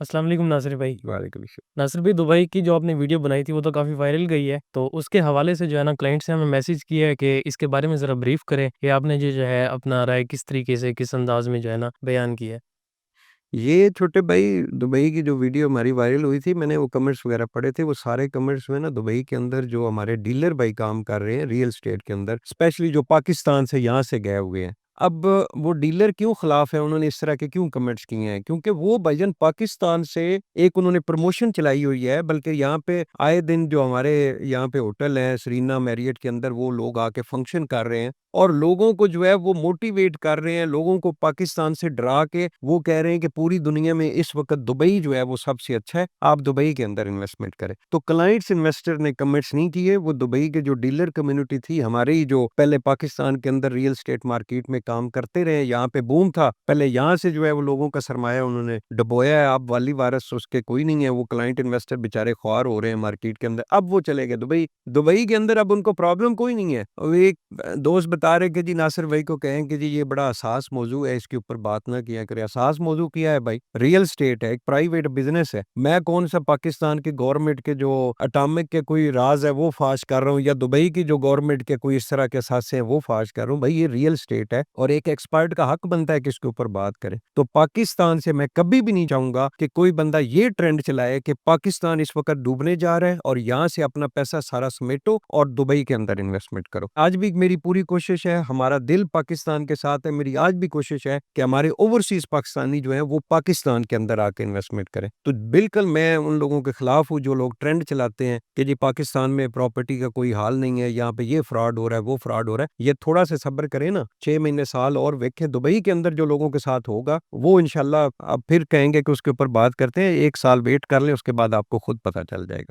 السلام علیکم ناصر بھائی۔ وعلیکم السلام۔ ناصر بھائی، دبئی کی جو آپ نے ویڈیو بنائی تھی وہ تو کافی وائرل گئی ہے، تو اس کے حوالے سے جو ہے نا کلائنٹ سے ہمیں میسج کیا ہے کہ اس کے بارے میں ذرا بریف کریں کہ آپ نے جو ہے اپنا رائے کس طریقے سے کس انداز میں جو ہے نا بیان کیا ہے۔ یہ چھوٹے بھائی، دبئی کی جو ویڈیو ہماری وائرل ہوئی تھی، میں نے وہ کمنٹس وغیرہ پڑھے تھے، وہ سارے کمنٹس میں نا دبئی کے اندر جو ہمارے ڈیلر بھائی کام کر رہے ہیں ریئل اسٹیٹ کے اندر، اسپیشلی جو پاکستان سے یہاں سے گئے ہوئے ہیں، اب وہ ڈیلر کیوں خلاف ہے، انہوں نے اس طرح کے کیوں کمنٹس کیے ہیں؟ کیونکہ وہ بھائیجان پاکستان سے ایک انہوں نے پروموشن چلائی ہوئی ہے، بلکہ یہاں پہ آئے دن جو ہمارے یہاں پہ ہوٹل ہیں سرینا میریٹ کے اندر، وہ لوگ آ کے فنکشن کر رہے ہیں اور لوگوں کو جو ہے وہ موٹیویٹ کر رہے ہیں، لوگوں کو پاکستان سے ڈرا کے وہ کہہ رہے ہیں کہ پوری دنیا میں اس وقت دبئی جو ہے وہ سب سے اچھا ہے، آپ دبئی کے اندر انویسٹمنٹ کریں۔ تو کلائنٹس انویسٹر نے کمنٹس نہیں کیے، وہ دبئی کے جو ڈیلر کمیونٹی تھی ہمارے ہی، جو پہلے پاکستان کے اندر ریئل اسٹیٹ مارکیٹ میں کام کرتے رہے، یہاں پہ بوم تھا، پہلے یہاں سے جو ہے وہ لوگوں کا سرمایہ انہوں نے ڈبویا ہے، اب والی وارث اس کے کوئی نہیں ہے، وہ کلائنٹ انویسٹر بیچارے خوار ہو رہے ہیں مارکیٹ کے اندر، اب وہ چلے گئے دبئی۔ دبئی کے اندر اب ان کو پرابلم کوئی نہیں ہے۔ اور ایک دوست بتا رہے کہ جی ناصر بھائی کو کہیں کہ جی یہ بڑا حساس موضوع ہے، اس کے اوپر بات نہ کیا کرے۔ حساس موضوع کیا ہے بھائی؟ ریئل اسٹیٹ ہے، ایک پرائیویٹ بزنس ہے، میں کون سا پاکستان کی گورنمنٹ کے جو اٹامک کے کوئی راز ہے وہ فاش کر رہا ہوں، یا دبئی کی جو گورنمنٹ کے کوئی اس طرح کے اثاثے ہیں وہ فاش کر رہا ہوں؟ بھائی یہ ریئل اسٹیٹ ہے اور ایک ایکسپرٹ کا حق بنتا ہے کہ اس کے اوپر بات کرے۔ تو پاکستان سے میں کبھی بھی نہیں چاہوں گا کہ کوئی بندہ یہ ٹرینڈ چلائے کہ پاکستان اس وقت ڈوبنے جا رہا ہے اور یہاں سے اپنا پیسہ سارا سمیٹو اور دبئی کے اندر انویسٹمنٹ کرو۔ آج بھی میری پوری کوشش ہے، ہمارا دل پاکستان کے ساتھ ہے، میری آج بھی کوشش ہے کہ ہمارے اوورسیز پاکستانی جو ہیں وہ پاکستان کے اندر آ کے انویسٹمنٹ کریں۔ تو بالکل میں ان لوگوں کے خلاف ہوں جو لوگ ٹرینڈ چلاتے ہیں کہ جی پاکستان میں پراپرٹی کا کوئی حال نہیں ہے، یہاں پہ یہ فراڈ ہو رہا ہے وہ فراڈ ہو رہا ہے۔ یہ تھوڑا سا صبر کریں نا، 6 مہینے سال اور ویکھیں دبئی کے اندر جو لوگوں کے ساتھ ہوگا، وہ انشاءاللہ اب پھر کہیں گے کہ اس کے اوپر بات کرتے ہیں۔ 1 سال ویٹ کر لیں، اس کے بعد آپ کو خود پتہ چل جائے گا۔